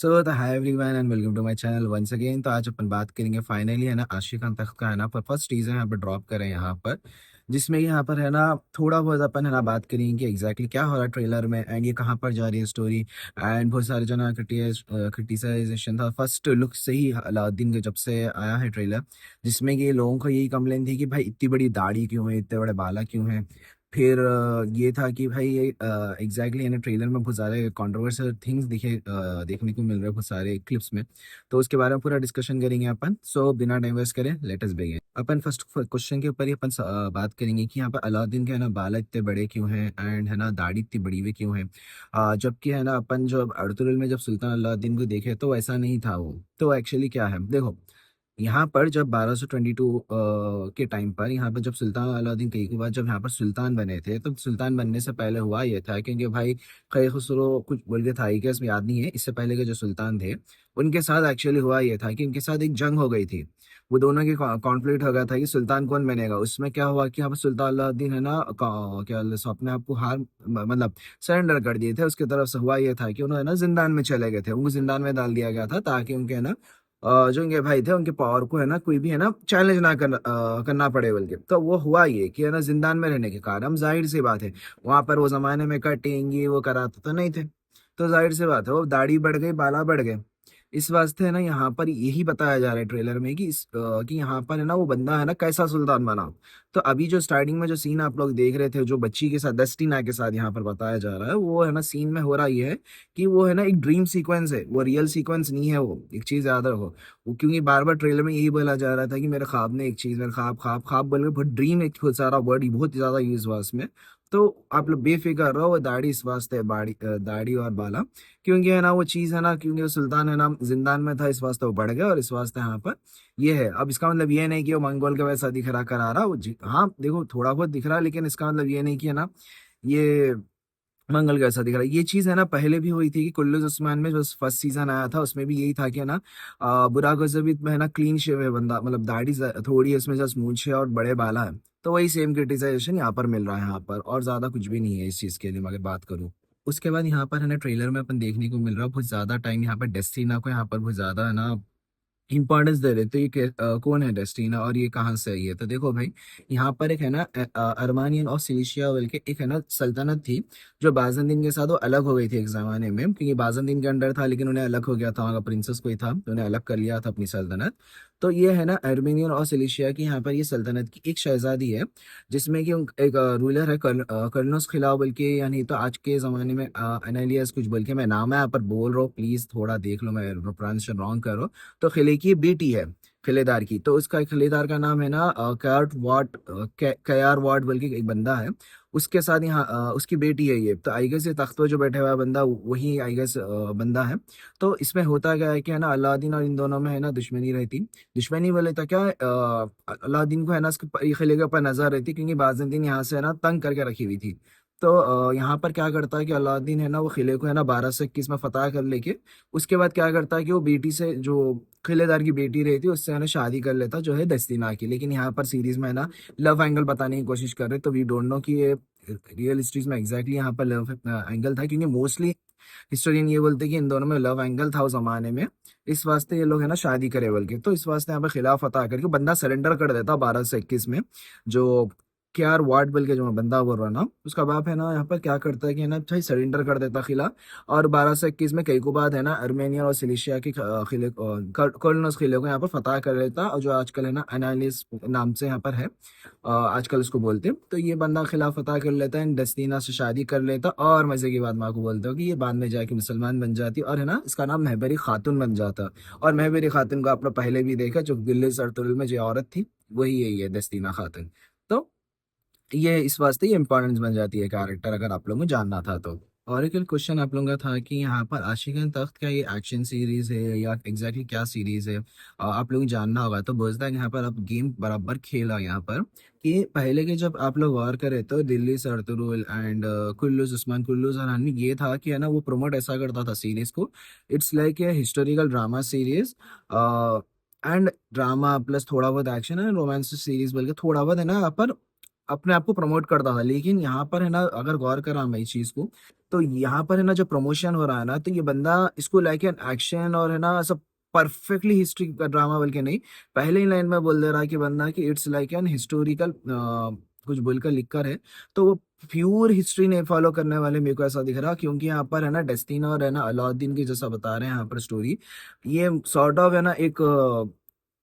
So hi everyone and welcome to my channel once again. तो आज अपन बात करेंगे फाइनली है ना आशिक खान तख्त का है ना पर फर्स्ट टीजर यहाँ पर ड्रॉप करें यहाँ पर, जिसमें यहाँ पर है ना थोड़ा बहुत अपन है ना बात करेंगे कि एग्जैक्टली क्या हो रहा है ट्रेलर में एंड ये कहाँ पर जा रही है स्टोरी। एंड बहुत सारे जो ना क्रिटिसाइजेशन था फर्स्ट लुक से ही अलाउद्दीन के जब से आया है ट्रेलर, जिसमें कि लोगों को यही कंप्लेन थी कि भाई इतनी बड़ी दाढ़ी क्यों है, इतने बड़े बाला क्यों है। फिर ये था कि भाई ये एग्जैक्टली यानी ट्रेलर में बहुत सारे कंट्रोवर्शियल थिंग्स देखने को मिल रहे हैं बहुत सारे क्लिप्स में। तो उसके बारे में पूरा डिस्कशन करेंगे अपन। सो बिना टाइम वेस्ट करें लेट अस बिगिन। अपन फर्स्ट क्वेश्चन के ऊपर ही अपन बात करेंगे कि यहाँ पर अलाउद्दीन के है ना बाल इतने बड़े क्यों हैं एंड है ना दाढ़ी इतनी बड़ी हुई क्यों है। जबकि है ना अपन जब अर्तुगरुल में जब सुल्तान अलाउद्दीन को देखे तो ऐसा नहीं था वो। तो एक्चुअली क्या है देखो, यहाँ पर जब 1222 के टाइम पर यहाँ पर जब सुल्तान अलाउद्दीन कई के बाद जब यहाँ पर सुल्तान बने थे तो सुल्तान बनने से पहले हुआ ये था क्योंकि भाई कई खुसरो कुछ बोल के था ही, इसमें याद नहीं है, इससे पहले के जो सुल्तान थे उनके साथ एक्चुअली हुआ ये था कि उनके साथ एक जंग हो गई थी। वो दोनों की कॉन्फ्लिक्ट हो गया था कि सुल्तान कौन बनेगा। उसमें क्या हुआ कि यहाँ पर सुल्तान अलाउद्दीन है ना क्या बोलते हैं, अपने आप को हार मतलब सरेंडर कर दिए थे। उसकी तरफ से हुआ ये था कि उन्होंने ना जिंदान में चले गए थे, उनको जिंदान में डाल दिया गया था ताकि उनके है ना जो इनके भाई थे उनके पावर को है ना कोई भी है ना चैलेंज ना करना पड़े। बल्कि तो वो हुआ ये कि है ना जिंदान में रहने के कारण, हम जाहिर सी बात है वहां पर वो जमाने में कटेंगे वो कराते तो नहीं थे। तो जाहिर सी बात है वो दाढ़ी बढ़ गई, बाला बढ़ गए। इस वास्ते है ना यहाँ पर यही बताया जा रहा है ट्रेलर में कि कि यहाँ पर है ना वो बंदा है ना कैसा सुल्तान बना। तो अभी जो स्टार्टिंग में जो सीन आप लोग देख रहे थे जो बच्ची के साथ दस्टिना के साथ यहाँ पर बताया जा रहा है, वो है ना सीन में हो रहा ये है कि वो है ना एक ड्रीम सीक्वेंस है, वो रियल सीक्वेंस नहीं है। वो एक चीज याद रखो, वो क्योंकि बार बार ट्रेलर में यही बोला जा रहा था कि मेरे ख्वाब ने एक चीज, मेरे ख्वाब ख्वाब ख्वाब बोल के बहुत ड्रीम, एक बहुत सारा वर्ड बहुत ज्यादा यूज हुआ उसमें। तो आप लोग बेफिक्र रहो, वो दाढ़ी इस वास्ते है, दाढ़ी और बाला क्योंकि है ना वो चीज है ना, क्योंकि वो सुल्तान है ना जिंदान में था इस वास्ते वो बढ़ गया और इस वास्ते यहाँ पर ये है। अब इसका मतलब ये नहीं कि वो मंगोल का वैसा दिख रहा करा रहा वो हाँ देखो थोड़ा बहुत दिख रहा है, लेकिन इसका मतलब ये नहीं कि है ना ये मंगल कैसा दिख रहा है। ये चीज है ना पहले भी हुई थी कि कुल्लूज उस्मान में जो फर्स्ट सीजन आया था उसमें भी यही था कि है ना बुराक गज़नवी में है ना क्लीन शेव है बंदा, मतलब दाढ़ी थोड़ी है उसमें, जस्ट मूंछ है और बड़े बाला है। तो वही सेम क्रिटिसाइजेशन यहाँ पर मिल रहा है यहाँ पर, और ज्यादा कुछ भी नहीं है इस चीज के लिए अगर बात करूँ। उसके बाद यहाँ पर है ना ट्रेलर में अपन देखने को मिल रहा है बहुत ज्यादा टाइम यहाँ पर डेस्टिना को यहाँ पर बहुत ज्यादा है ना इंपॉर्टेंस दे रहे। तो ये कौन है डेस्टिना और ये कहाँ से आई है। तो देखो भाई, यहाँ पर एक है ना अरमानियन और सिलिशिया बोल के एक है ना सल्तनत थी जो बाज़ानदीन के साथ वो अलग हो गई थी एक जमाने में, क्योंकि बाज़ानदीन के अंडर था लेकिन उन्हें अलग हो गया था, वहाँ का प्रिंसेस कोई था तो उन्हें अलग कर लिया था अपनी सल्तनत। तो ये है ना अर्मेनियन और सिलिशिया की यहाँ पर ये सल्तनत की एक शहजादी है, जिसमें कि एक रूलर है कर्नोस खिलाफ बोल के, यानी तो आज के ज़माने में एनालियस कुछ बोल के, मैं नाम है यहाँ पर बोल रहा हूँ प्लीज़ थोड़ा देख लो, मैं प्रोनाउंसिएशन रॉन्ग करो। तो खिले की बेटी है, खिलेदार की, तो उसका खिलेदार का नाम है ना कयार्ट वाट, कयार वाट बोल के एक बंदा है। उसके साथ यहाँ उसकी बेटी है ये, तो आई गेस ये तख्त पे जो बैठा हुआ है बंदा वही आई गेस बंदा है। तो इसमें होता क्या है कि है ना अलादीन और इन दोनों में है ना दुश्मनी रहती। दुश्मनी बोले तो क्या है, अलादीन को है ना इसके खिले के ऊपर नजर रहती क्योंकि बाजुद्दीन यहाँ से है ना तंग करके रखी हुई थी। तो यहाँ पर क्या करता है कि अलादीन है ना वो किले को है ना 1221 में फतह कर लेके उसके बाद क्या करता है कि वो बेटी से, जो किलेदार की बेटी रहती है उससे है ना शादी कर लेता जो है दस्तीना की। लेकिन यहाँ पर सीरीज में है ना लव एंगल बताने की कोशिश कर रहे, तो वी डोंट नो कि ये रियल हिस्ट्रीज में एग्जैक्टली यहाँ पर लव एंगल था, क्योंकि मोस्टली हिस्टोरियन ये बोलते हैं कि इन दोनों में लव एंगल था उस जमाने में। इस वास्ते ये लोग है ना शादी करे बोल के, तो इस वास्ते यहाँ पे खिलाफ फतह करके बंदा सरेंडर कर देता 1221 में। जो क्यार वार्ड बोल के जो मैं बंदा बोल रहा ना, उसका बाप है ना यहाँ पर क्या करता है कि है ना भाई सरेंडर कर देता किला। और 1221 में कई को बाद है ना अर्मेनिया और सिलिशिया के किले कर्नस किले को यहाँ पर फतह कर लेता, और जो आजकल है ना एनालिस नाम से यहाँ पर है, आजकल उसको बोलते हैं। तो ये बंदा खिलाफ फतह कर लेता है, डस्तीना से शादी कर लेता, और मजे की बात माँ को बोलते हो कि ये बाद में जाके मुसलमान बन जाती और है ना इसका नाम महबरी खातून बन जाता। और महबरी खातून को आपने पहले भी देखा, जो दिल्ली सरतुल में जो औरत थी वही यही है दस्तीना खातून। तो ये इस वास्ते ये इंपॉर्टेंस बन जाती है कैरेक्टर, अगर आप लोगों को जानना था तो। और एक क्वेश्चन आप लोगों का था कि यहाँ पर आशिकन तख्त क्या ये एक्शन सीरीज है या एग्जैक्टली क्या सीरीज है, आप लोगों को जानना होगा। तो बोलता है कि यहाँ पर आप गेम बराबर खेला यहाँ पर, कि पहले के जब आप लोग वार करे तो दिल्ली सरतुरुल एंड कुल्लूज उस्मान कुल्लूज हरानी, ये था कि है ना वो प्रमोट ऐसा करता था सीरीज को, it's like a historical drama series and drama plus थोड़ा बहुत एक्शन एंड रोमांस सीरीज बोल के थोड़ा बहुत है ना यहाँ पर अपने आप को प्रमोट करता था। लेकिन यहाँ पर है ना, अगर गौर करा मैं इस चीज़ को, तो यहाँ पर है ना जो प्रमोशन हो रहा है ना, तो ये बंदा इसको लाइक एन एक्शन और है ना सब परफेक्टली हिस्ट्री का ड्रामा बल्कि नहीं, पहले ही लाइन में बोल दे रहा है कि बंदा कि इट्स लाइक एन हिस्टोरिकल कुछ बोलकर लिख कर है। तो वो प्योर हिस्ट्री नहीं फॉलो करने वाले मेरे को ऐसा दिख रहा, क्योंकि यहाँ पर है ना डेस्टिना और है ना अलाउद्दीन की जैसा बता रहे हैं यहाँ पर स्टोरी, ये सॉर्ट ऑफ है ना एक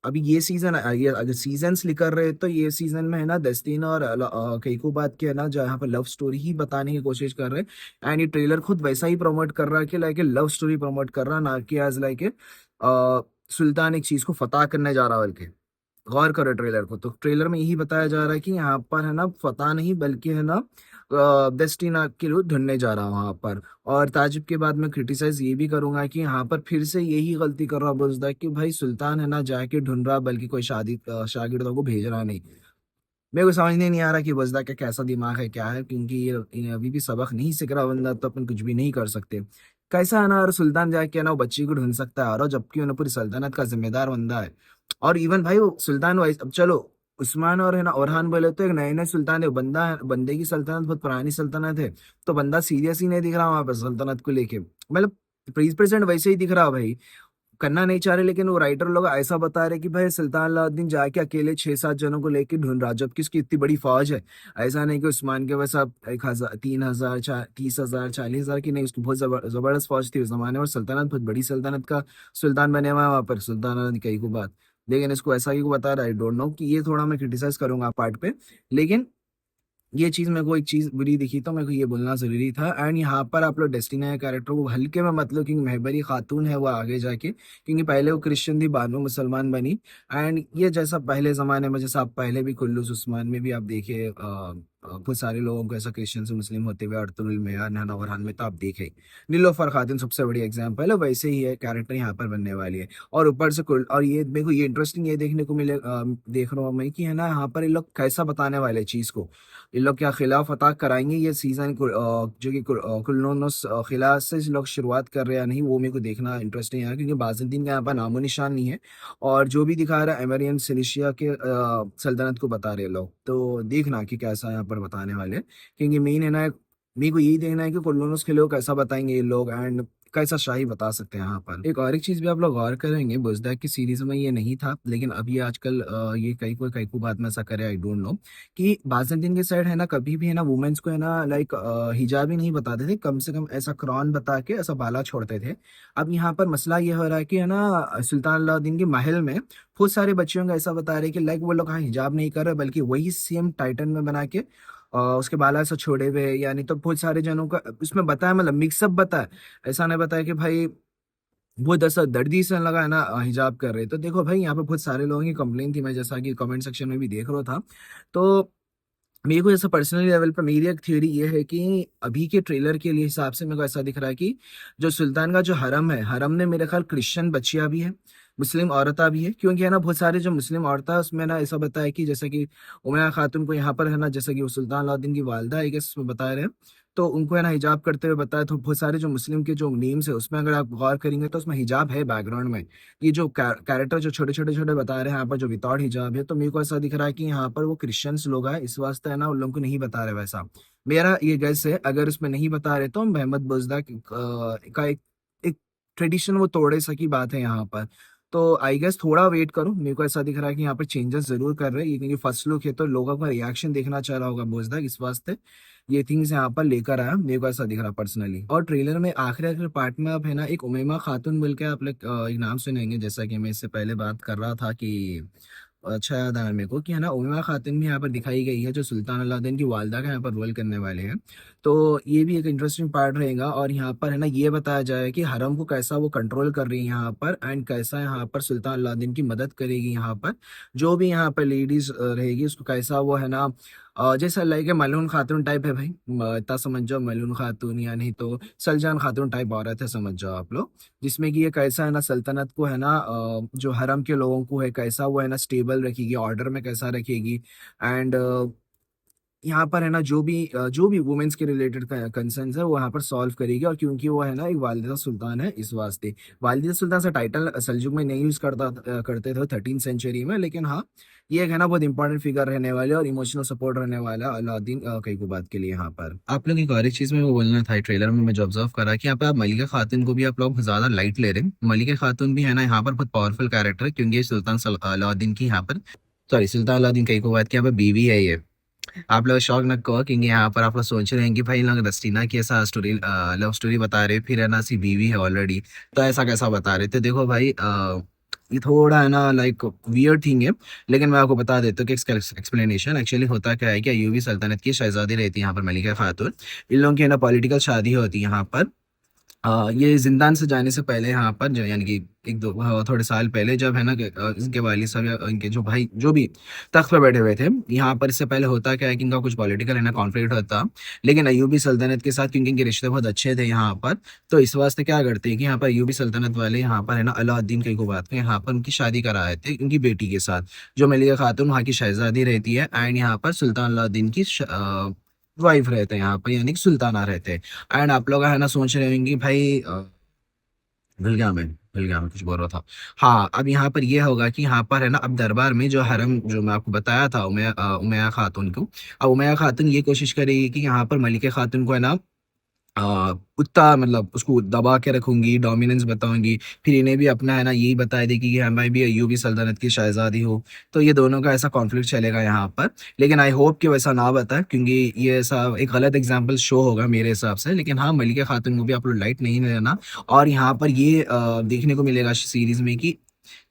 अभी ये सीजन, ये अगर सीजन्स लिख रहे तो ये सीजन में है ना दस्तीना और केको के है ना जो यहाँ पर लव स्टोरी ही बताने की कोशिश कर रहे हैं। एंड ये ट्रेलर खुद वैसा ही प्रमोट कर रहा है कि लाइक लव स्टोरी प्रमोट कर रहा है, ना कि एज लाइक सुल्तान एक चीज को फतह करने जा रहा है बल्कि। गौर करो ट्रेलर को, तो ट्रेलर में यही बताया जा रहा है कि यहाँ पर है ना फतह नहीं बल्कि है ना डेस्टिना के लिए ढूंढने जा रहा हूँ वहाँ पर। और ताजिब के बाद मैं क्रिटिसाइज ये भी करूंगा कि यहाँ पर फिर से यही गलती कर रहा बुजदा कि भाई सुल्तान है ना जाके ढूंढ रहा बल्कि कोई शागिर्दों को भेज रहा नहीं। मेरे को समझने नहीं आ रहा कि बजदा का कैसा दिमाग है क्या है, क्योंकि ये इन्हें अभी भी सबक नहीं सीख रहा बंदा, तो अपन कुछ भी नहीं कर सकते। कैसा है ना, और सुल्तान जाके ना वो बच्ची को ढूंढ सकता है, और जबकि उन्हें पूरी सल्तनत का जिम्मेदार बंदा है। और इवन भाई वो सुल्तान वाइस, अब चलो उस्मान और है ना ओरहान बोले तो एक नए नए सुल्तान है, बंदे की सल्तनत बहुत पुरानी सल्तनत है, तो बंदा सीरियस ही नहीं दिख रहा वहां पर सल्तनत को लेके, मतलब प्रेजेंट वैसे ही दिख रहा भाई। करना नहीं चाह रहे, लेकिन वो राइटर लोग ऐसा बता रहे कि भाई सुल्तान अलाउद्दीन जाके अकेले 6-7 जनों को लेके ढूंढ रहा, जबकि उसकी इतनी बड़ी फौज है। ऐसा नहीं कि उस्मान के पास अब 1,000 3,000 30,000 40,000 की नहीं, उसकी बहुत जबरदस्त फौज थी उस जमाने में, और सल्तनत बहुत बड़ी सल्तनत का सुल्तान बने हुआ है वहां पर सुल्तान अलाउद्दीन कई को बात। लेकिन इसको ऐसा ही को बता रहा है, आई डोंट नो, कि ये थोड़ा मैं क्रिटिसाइज करूंगा पार्ट पे। लेकिन ये चीज मेरे को एक चीज बुरी दिखी, तो मेरे को ये बोलना जरूरी था। एंड यहाँ पर आप लोग डेस्टिना के कैरेक्टर को हल्के में मतलब, क्योंकि महबरी खातून है वो आगे जाके, क्योंकि पहले वो क्रिश्चियन थी बाद में मुसलमान बनी। एंड ये जैसा पहले जमाने में, जैसा आप पहले भी कुल्लूस उस्मान में भी आप देखिए बहुत सारे लोगों को ऐसा क्रिश्चियन से मुस्लिम होते हुए अर्तुल में या नैना फरहान में, तो आप देखे नीलोफर खातून सबसे बड़ी एग्जाम्पल है, वैसे ही है कैरेक्टर यहाँ पर बनने वाली है। और ऊपर से और ये मेरे को ये इंटरेस्टिंग ये देखने को मिले, देख रहा हूँ मैं कि है ना यहाँ पर ये लोग कैसा बताने वाले चीज को, ये लोग क्या खिलाफ अता कराएंगे ये सीजन को, जो कि कुल्लोनस खिला से इस लोग शुरुआत कर रहे हैं या नहीं, वो मेरे को देखना इंटरेस्टिंग है, क्योंकि बाजुद्दीन का यहाँ पर नामो निशान नहीं है। और जो भी दिखा रहा है एमरियन सिलिशिया के सल्तनत को बता रहे लोग, तो देखना कि कैसा यहाँ पर बताने वाले हैं। क्योंकि मेन है ना, मेरे को यही देखना है कि कुल्लोनस के लोग कैसा बताएंगे ये लोग, एंड कैसा शाही बता सकते हैं यहाँ पर। एक और एक चीज भी आप लोग गौर करेंगे, बुजदैक की सीरीज में ये नहीं था, लेकिन अभी आजकल ये कई को बात में ऐसा करे, आई डोंट नो, कि बाज़-ए-दीन के साइड है ना कभी भी है ना वुमेन्स को है ना लाइक हिजाब ही नहीं बताते थे, कम से कम ऐसा क्रॉन बता के ऐसा बाला छोड़ते थे। अब यहाँ पर मसला ये हो रहा है कि है ना सुल्तान अलाउद्दीन के महल में बहुत सारे बच्चियों का ऐसा बता रहे कि लाइक वो लोग हाँ हिजाब नहीं कर रहे, बल्कि वही सेम टाइटन में बना के उसके बाला ऐसा छोड़े हुए, यानी तो बहुत सारे जनों का उसमें बताया, मतलब मिक्सअप बताया। ऐसा नहीं बताया कि भाई वो दस दर्दी से लगा है ना हिजाब कर रहे। तो देखो भाई यहाँ पे बहुत सारे लोगों की कंप्लेन थी, मैं जैसा कि कमेंट सेक्शन में भी देख रहा था। तो मेरे को ऐसा पर्सनली लेवल पर मेरी एक थ्योरी ये है कि अभी के ट्रेलर के लिए हिसाब से मेरे को ऐसा दिख रहा है कि जो सुल्तान का जो हरम है, हरम ने मेरे ख्याल क्रिश्चियन बच्चियां भी है, मुस्लिम औरतें भी है, क्योंकि है ना बहुत सारे जो मुस्लिम औरतें हैं उसमें ना ऐसा बताया कि जैसे कि उमैया खातून को यहाँ पर है ना, जैसे कि वो सुल्तान अलाउद्दीन की वालदा है, इसमें बता रहे हैं, तो उनको है ना हिजाब करते हुए बताया। तो बहुत सारे जो मुस्लिम के जो नेम्स है उसमें अगर आप गौर करेंगे तो उसमें हिजाब है बैकग्राउंड में। ये जो कैरेक्टर जो छोटे छोटे बता रहे हैं यहाँ पर जो विदाउट हिजाब है, तो मेरे को ऐसा दिख रहा है कि यहाँ पर वो क्रिश्चियंस लोग हैं, इस वास्ते है ना उन लोगों को नहीं बता रहे वैसा। मेरा ये गैस है, अगर उसमें नहीं बता रहे तो मोहम्मद बुजदा का एक ट्रेडिशन वो तोड़े सकी बात है यहाँ पर। तो आई गेस थोड़ा वेट करो, मेरे को ऐसा दिख रहा है कि यहाँ पर चेंजेस जरूर कर रहे हैं ये, क्योंकि फर्स्ट लुक है तो लोगों का रिएक्शन देखना चाह रहा होगा बुजदा, इस वास्ते ये थिंग्स यहाँ पर लेकर आया, मेरे को ऐसा दिख रहा पर्सनली। और ट्रेलर में आखिरी आखिरी पार्ट में अब है ना एक उमैमा खातून बोल के आप लोग एक नाम सुनेंगे, जैसा कि मैं इससे पहले बात कर रहा था कि अच्छा याद आया मेरे को कि है ना उमैमा खातून भी यहाँ पर दिखाई गई है, जो सुल्तान अलाउद्दीन की वालदा का यहाँ पर रोल करने वाले हैं। तो ये भी एक इंटरेस्टिंग पार्ट रहेगा, और यहाँ पर है ना ये बताया जाए कि हरम को कैसा वो कंट्रोल कर रही है यहाँ पर, एंड कैसा यहाँ पर सुल्तान अलाउद्दीन की मदद करेगी यहाँ पर, जो भी यहाँ पर लेडीज रहेगी उसको कैसा वो है ना जैसा लाइक मलून खातून टाइप है भाई, इतना समझ जाओ मलून खातून, या नहीं तो सलजान खातून टाइप औरत है, समझ जाओ आप लोग। जिसमें कि ये कैसा है ना सल्तनत को है ना जो हरम के लोगों को है कैसा वो है ना स्टेबल रखेगी, ऑर्डर में कैसा रखेगी, एंड यहाँ पर है ना जो भी वुमेन्स के रिलेटेड कंसर्न्स है वो यहाँ पर सॉल्व करेगी। और क्योंकि वो है ना एक वालिदा सुल्तान है, इस वास्ते वालिदा सुल्तान से टाइटल सलजुक में नहीं यूज करते थे 13 सेंचुरी में, लेकिन हाँ ये एक है ना बहुत इंपॉर्टेंट फिगर रहने वाले और इमोशनल सपोर्ट रहने वाला अलाउद्दीन कईकुबाद के लिए। यहाँ पर आप लोग एक और एक चीज में वो बोलना था, ट्रेलर में मैं जो ऑब्जर्व करा कि यहाँ पे आप मलिका खातून को भी आप लोग ज्यादा लाइट ले रहे हैं। मलिका खातून भी है ना यहाँ पर बहुत पावरफुल कैरेक्टर है, क्योंकि ये अलाउद्दीन की यहाँ पर, सॉरी, सुल्तान अलाउद्दीन कईकुबाद की यहाँ पर बीवी है ये। आप लोग शौक न कहो, क्योंकि यहाँ पर आप लोग सोच रहे हैं कि भाई लोग रस्टीना की ऐसा स्टोरी, लव स्टोरी बता रहे, फिर है ना सी बीवी है ऑलरेडी, तो ऐसा कैसा बता रहे थे। देखो भाई ये थोड़ा है ना लाइक वियर्ड थिंग है, लेकिन मैं आपको बता देता हूँ कि इसका एक्सप्लेनेशन एक्चुअली होता क्या है कि अयूबी सल्तनत की शहजादी रहती है यहाँ पर मलिका खातून। इन लोगों की है ना पॉलिटिकल शादी होती है यहाँ पर। ये जिंदान से जाने से पहले यहाँ पर जो यानी कि एक दो थोड़े साल पहले, जब है ना कि, इनके वालिद साहब या इनके जो भाई जो भी तख्त पर बैठे हुए थे यहाँ पर, इससे पहले होता क्या है कि इनका कुछ पॉलिटिकल है ना कॉन्फ्लिक्ट होता। लेकिन अयूबी सल्तनत के साथ क्योंकि इनके रिश्ते बहुत अच्छे थे यहाँ पर, तो इस वास्ते क्या करते हैं कि यहाँ पर अयूबी सल्तनत वाले यहाँ पर है ना अलाउद्दीन कईकुबाद को यहाँ पर उनकी शादी कराए थे उनकी बेटी के साथ, जो मलिका खातून वहाँ की शहजादी रहती है, एंड यहाँ पर सुल्तान अलाउद्दीन की वाइफ रहते हैं यहाँ पर, यानी कि सुल्ताना रहते हैं। एंड आप लोग है ना सोच रहे होंगे भाई भूल गया मैं कुछ बोल रहा था। हाँ, अब यहाँ पर ये होगा कि यहाँ पर है ना अब दरबार में जो हरम जो मैं आपको बताया था उमैया खातून को, अब उमैया खातून ये कोशिश करेगी कि यहाँ पर मलिका खातून को है ना उतना मतलब उसको दबा के रखूंगी, डोमिनेंस बताऊंगी, फिर इन्हें भी अपना है ना यही बता देगी कि हाँ मैं भी अयूबी सल्तनत की शहजादी हूँ। तो ये दोनों का ऐसा कॉन्फ्लिक्ट चलेगा यहाँ पर। लेकिन आई होप कि वैसा ना बताए, क्योंकि ये ऐसा एक गलत एग्जाम्पल शो होगा मेरे हिसाब से। लेकिन हाँ मलिका खातून को भी आप लोग लाइट नहीं लेना। और यहाँ पर ये देखने को मिलेगा सीरीज में कि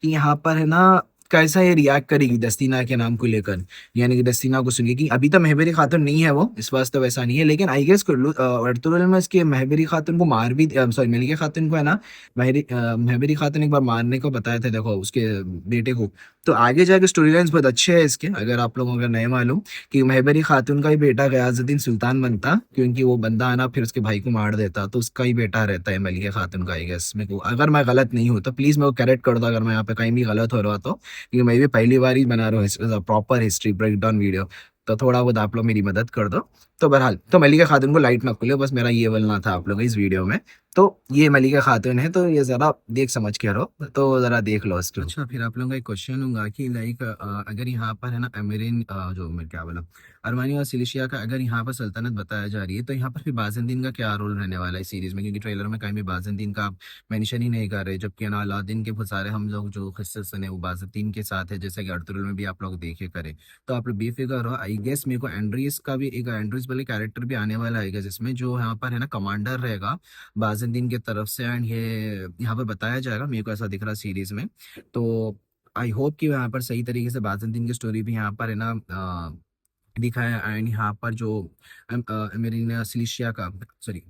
यहाँ पर है ना कैसा ये रिएक्ट करेगी दस्तीना के नाम को लेकर, यानी कि दस्तीना को सुनिए कि अभी तो महबरी खातून नहीं है वो, इस वास्ते वैसा नहीं है, लेकिन आई गेस अर्तुगरुल में इसके महबरी खातून को मार भी, सॉरी मलिका खातून को है ना महबरी खातून एक बार मारने को बताए थे देखो उसके बेटे को। तो आगे जाके स्टोरी लाइन्स बहुत अच्छे है इसके, अगर आप लोगों को अगर नहीं मालूम कि महबरी खातून का ही बेटा गयाजुद्दीन सुल्तान बनता, क्योंकि वो बंदा है ना फिर उसके भाई को मार देता, तो उसका ही बेटा रहता है मलिका खातून का। आई गेस मेरे को, अगर मैं गलत नहीं हूँ तो प्लीज मेरे को करेक्ट कर दो अगर मैं यहाँ पे कहीं भी गलत हो रहा तो, क्योंकि मैं भी पहली बार ही बना रहा हूँ proper history break down video, तो थोड़ा बहुत आप लोग मेरी मदद कर दो। तो बहरहाल तो मलिका खातून को लाइट ना खुले, बस मेरा ये बोलना था आप लोग इस वीडियो में। तो ये मलिका खातून है, तो ये जरा देख समझ के रहो, तो जरा देख लो इसको। अच्छा, फिर आप लोगों का एक क्वेश्चन होगा कि लाइक अगर यहाँ पर है ना अमीरीन जो मैं क्या बोला अरमानी और सिलिशिया का अगर यहाँ पर सल्तनत बताया जा रही है, तो यहाँ पर फिर बाज़ेंदीन का क्या रोल रहने वाला है इस सीरीज में, क्योंकि ट्रेलर में कहीं भी बाज़ेंदीन का आप मेंशन ही नहीं कर रहे, जबकि ना अलाउद्दीन के बहुत सारे हम लोग जो किस्से सुने वो बाज़ेंदीन के साथ है, जैसे कि अर्तुगरुल में भी आप लोग देखे करें। तो आप लोग बेफिक्र हो। आई गेस मेरे को एंड्रीस का भी एक एंड्रीस वाले कैरेक्टर भी आने वाला है जिसमें जो यहाँ पर है ना कमांडर रहेगा बाज़ेंदीन की तरफ से, एंड ये यहाँ पर बताया जाएगा, मेरे को ऐसा दिख रहा सीरीज में। तो आई होप कि यहाँ पर सही तरीके से बाज़ेंदीन की स्टोरी भी यहाँ पर है ना दिखाया। एंड यहाँ पर जो मेरिना सिलिशिया का, सॉरी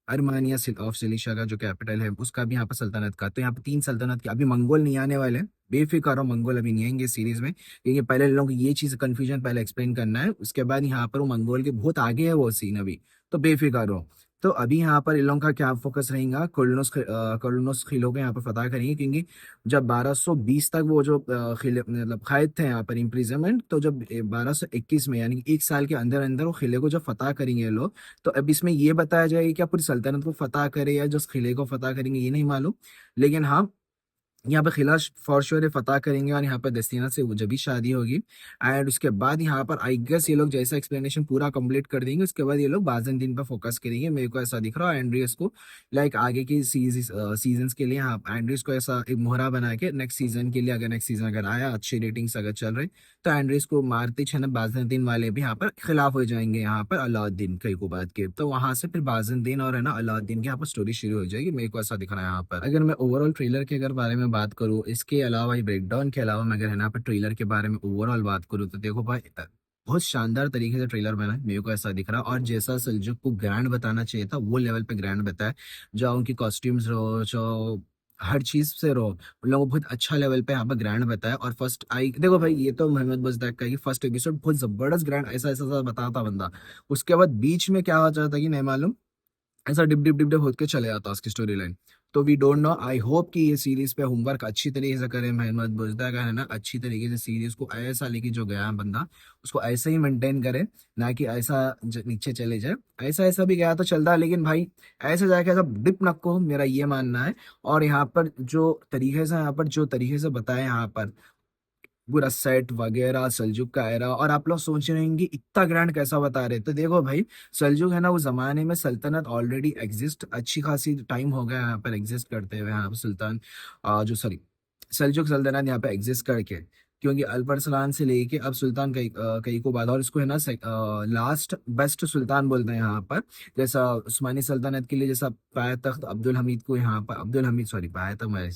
अरमानिया ऑफ सिलिशिया का जो कैपिटल है उसका भी यहाँ पर सल्तनत का, तो यहाँ पर 3 सल्तनत के अभी मंगोल नहीं आने वाले हैं। बेफिक्र हो, मंगोल अभी नहीं आएंगे सीरीज में, क्योंकि पहले लोगों को ये चीज कंफ्यूजन पहले एक्सप्लेन करना है, उसके बाद यहाँ पर वो मंगोल के बहुत आगे है वो सीन अभी। तो बेफिक्र हो। तो अभी यहाँ पर इन लोगों का क्या फोकस रहेगा, कुर्नुस खिलों को यहाँ पर फतह करेंगे, क्योंकि जब 1220 तक वो जो खिले मतलब कैद थे यहाँ पर इम्प्रिजनमेंट, तो जब 1221 में यानी कि 1 साल के अंदर अंदर वो किले को जब फतह करेंगे ये लोग, तो अब इसमें ये बताया जाएगा कि क्या पूरी सल्तनत को फतह करे या जो किले को फतह करेंगे ये नहीं मालूम। लेकिन हाँ यहाँ पे किला फॉर श्योर फतह करेंगे, और यहाँ पर दस्तीना से वो जब भी शादी होगी, एंड उसके बाद यहाँ पर आई गेस ये लोग जैसा एक्सप्लेनेशन पूरा कंप्लीट कर देंगे, उसके बाद ये लोग बाज़ेंदीन पर फोकस करेंगे, मेरे को ऐसा दिख रहा है। एंड्रियस को लाइक आगे की सीजन्स के लिए यहाँ एंड्रियस को ऐसा एक मोहरा बना के नेक्स्ट सीजन के लिए, अगर नेक्स्ट सीजन अगर आया अच्छी रेटिंग्स अगर चल रही, तो एंड्रियस को मारते छह बाज़ेंदीन वाले भी यहाँ पर खिलाफ हो जाएंगे यहाँ पर अलाउद्दीन कईकुबाद के, तो वहां से फिर बाज़ेंदीन और है ना अलाउद्दीन की यहाँ पर स्टोरी शुरू हो जाएगी, मेरे को ऐसा दिख रहा है यहाँ पर। अगर मैं ओवरऑल ट्रेलर के अगर बारे में बात करूँ, इसके अलावा ये ब्रेकडाउन के अलावा मैं अगर है ना पर ट्रेलर के बारे में ओवरऑल बात करूँ, तो देखो भाई बहुत शानदार तरीके से ट्रेलर बना है, मेरे को ऐसा दिख रहा है। और जैसा सल्जूक को ग्रैंड बताना चाहिए था वो लेवल पे ग्रैंड बताया, जो उनकी कॉस्ट्यूम्स रहो, जो हर चीज से रहो, उन लोगों को बहुत अच्छा लेवल पे यहाँ पर ग्रैंड बताया। और फर्स्ट आई देखो भाई, ये तो मोहम्मद बजदाक का ही फर्स्ट एपिसोड बहुत जबरदस्त ग्रैंड ऐसा ऐसा ऐसा बताता बंदा, उसके बाद बीच में क्या हो जाता कि नहीं मालूम, ऐसा डिप डिप डिप डिप होके चले जाता उसकी स्टोरी लाइन। तो we don't know, I hope कि ये सीरीज पे होमवर्क अच्छी तरीके से करे मोहम्मद बुजदा का, है ना, अच्छी तरीके से सीरीज को ऐसा लेके जो गया है बंदा, उसको ऐसे ही मेंटेन करे, ना कि ऐसा नीचे चले जाए। ऐसा ऐसा भी गया तो चलता, लेकिन भाई ऐसे जाके ऐसा डिप नक्को, मेरा ये मानना है। और यहाँ पर जो तरीके से, यहाँ पर जो तरीके से बताया यहाँ पर पूरा सेट वगैरह सलजुक का एरा, और आप लोग सोच रहे हैं कि इतना ग्रैंड कैसा बता रहे, तो देखो भाई, सलजुक है ना, उस जमाने में सल्तनत ऑलरेडी एग्जिस्ट, अच्छी खासी टाइम हो गया यहाँ पर एग्जिस्ट करते हुए, यहाँ पर सुल्तान जो सॉरी सलजुक सल्तनत यहाँ पे एग्जिस्ट करके, क्योंकि अल्परसलान से लेके अब सुल्तान कई को बाद, और इसको है ना लास्ट बेस्ट सुल्तान बोलते हैं यहाँ पर। जैसा उस्मानी सल्तनत के लिए जैसा पाया तख्त अब्दुल हमीद को, यहाँ पर अब्दुल हमीद, सॉरी पाया तख्त मैं,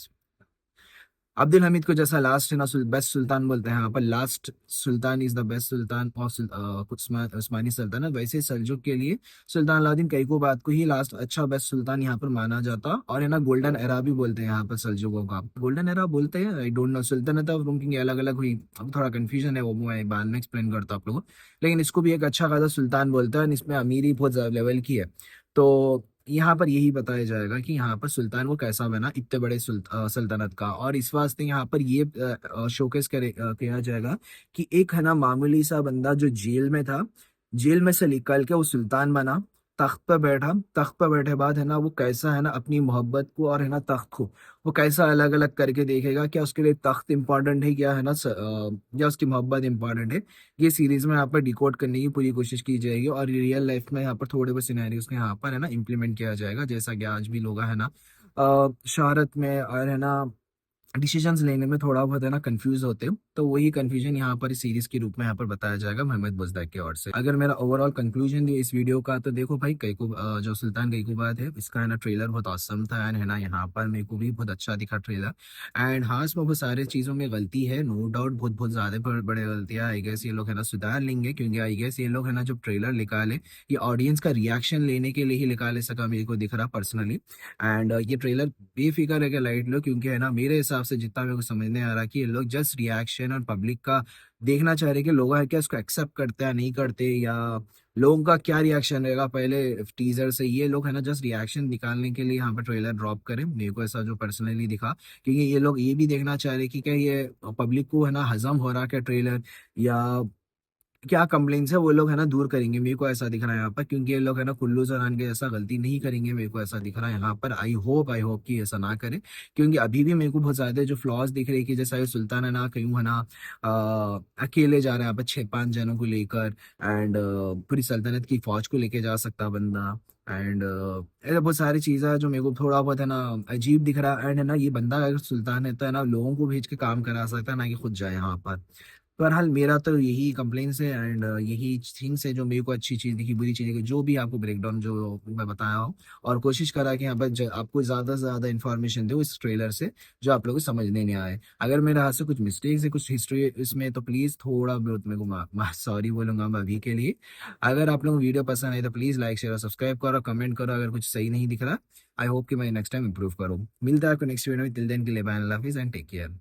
अब्दुल हमीद को जैसा लास्ट है ना बेस्ट सुल्तान बोलते हैं यहाँ पर, last sultan is the best sultan of उस्मानी सल्तनत, वैसे सल्जुक के लिए सुल्तान अलाउद्दीन कैकोबाद को ही लास्ट अच्छा बेस्ट सुल्तान यहाँ पर माना जाता। और है ना गोल्डन एरा भी बोलते हैं यहाँ पर सल्जुकों का, गोल्डन एरा बोलते हैं, I don't know, सुल्तनत of room की अलग अलग हुई, अब थोड़ा कंफ्यूजन है, वो मैं बाद में एक्सप्लेन करता हूँ आप लोगों को। लेकिन इसको भी एक अच्छा खासा सुल्तान बोलते हैं, इसमें अमीरी बहुत लेवल की है। तो यहाँ पर यही बताया जाएगा कि यहाँ पर सुल्तान वो कैसा बना इतने बड़े सल्तनत का, और इस वास्ते यहाँ पर ये शोकेस किया जाएगा कि एक है ना मामूली सा बंदा जो जेल में था, जेल में से निकल के वो सुल्तान बना, तख्त पर बैठा, तख्त पर बैठे बाद है ना वो कैसा है ना अपनी मोहब्बत को और है ना तख्त को वो कैसा अलग अलग करके देखेगा, क्या उसके लिए तख्त इंपॉर्टेंट है, क्या है ना या उसकी मोहब्बत इंपॉर्टेंट है। ये सीरीज में यहाँ पर डिकोड करने की पूरी कोशिश की जाएगी, और रियल लाइफ में यहाँ पर थोड़े बहुत सिनेरियोस को यहाँ पर है ना इम्प्लीमेंट किया जाएगा, जैसा कि आज भी लोग है ना शहरत में और है ना डिसीजंस लेने में थोड़ा बहुत है ना कंफ्यूज होते हो, तो वही कंफ्यूजन यहाँ पर इस सीरीज के रूप में यहाँ पर बताया जाएगा मोहम्मद बुज़दाक की ओर से। अगर मेरा ओवरऑल कंक्लूजन दिया इस वीडियो का, तो देखो भाई जो सुल्तान कैकोबाद है, इसका है ना ट्रेलर बहुत औसम था, एंड है ना यहाँ पर मेरे को भी बहुत अच्छा दिखा ट्रेलर। एंड हाँ, इसमें बहुत सारे चीज़ों में गलती है, नो डाउट, बहुत बहुत ज़्यादा बड़े गलतियाँ, आई गेस ये लोग है ना सुधार लेंगे, क्योंकि आई गेस ये लोग है ना जब ट्रेलर निकाले, ये ऑडियंस का रिएक्शन लेने के लिए ही निकाले सका, मेरे को दिख रहा पर्सनली। एंड ये ट्रेलर बेफिक्र है कि लाइट लो, क्योंकि है ना मेरे हिसाब से जितना मेरे को समझने आ रहा कि ये लोग जस्ट रिएक्शन और पब्लिक का देखना चाह रहे कि लोग है क्या इसको एक्सेप्ट करते हैं नहीं करते, या लोगों का क्या रिएक्शन रहेगा पहले टीजर से, ये लोग है ना जस्ट रिएक्शन निकालने के लिए यहाँ पर ट्रेलर ड्रॉप करें, मेरे को ऐसा जो पर्सनली दिखा, क्योंकि ये लोग ये भी देखना चाह रहे कि क्या ये पब्लिक को है ना हजम हो रहा क्या ट्रेलर, या क्या कंप्लेंट्स है वो लोग है ना दूर करेंगे, मेरे को ऐसा दिख रहा है यहाँ पर, क्योंकि ये लोग है ना कुल्लू जरान के ऐसा गलती नहीं करेंगे, मेरे को ऐसा दिख रहा है यहाँ पर। आई होप कि ऐसा ना करे, क्योंकि अभी भी मेरे को बहुत ज्यादा जो फ्लॉज दिख रहे हैं, कि जैसा ये सुल्तान है ना कहीं है ना अकेले जा रहा है यहाँ पर 6-5 जनों को लेकर, एंड पूरी सल्तनत की फौज को लेके जा सकता बंदा, एंड ऐसे बहुत सारी चीज़ें हैं जो मेरे को थोड़ा बहुत है ना अजीब दिख रहा है। एंड है ना ये बंदा अगर सुल्तान है तो है ना लोगों को भेज के काम करा सकता है, ना कि खुद जाए यहाँ पर। बहरहाल मेरा तो यही कंप्लेंट्स है, एंड यही थिंग्स है जो मेरे को अच्छी चीज़ दिखी, बुरी चीज़ दिखी, जो भी आपको ब्रेकडाउन जो मैं बताया हूँ, और कोशिश करा कि यहाँ पर आपको ज़्यादा से ज़्यादा इन्फॉर्मेशन दो इस ट्रेलर से, जो आप लोगों को समझने नहीं आए। अगर मेरे हाथ से कुछ मिस्टेक्स है, कुछ हिस्ट्री इसमें, तो प्लीज़ थोड़ा बहुत मेरे को सॉरी बोलूँगा मैं अभी के लिए। अगर आप लोगों को वीडियो पसंद आए तो प्लीज़ लाइक शेयर और सब्सक्राइब करो, कमेंट करो अगर कुछ सही नहीं दिख रहा। आई होप कि मैं नेक्स्ट टाइम इंप्रूव करूँ। मिलता है आपको नेक्स्ट वीडियो में, टिल देन के लिए बाय, अल्लाह हाफिज़ एंड टेक केयर।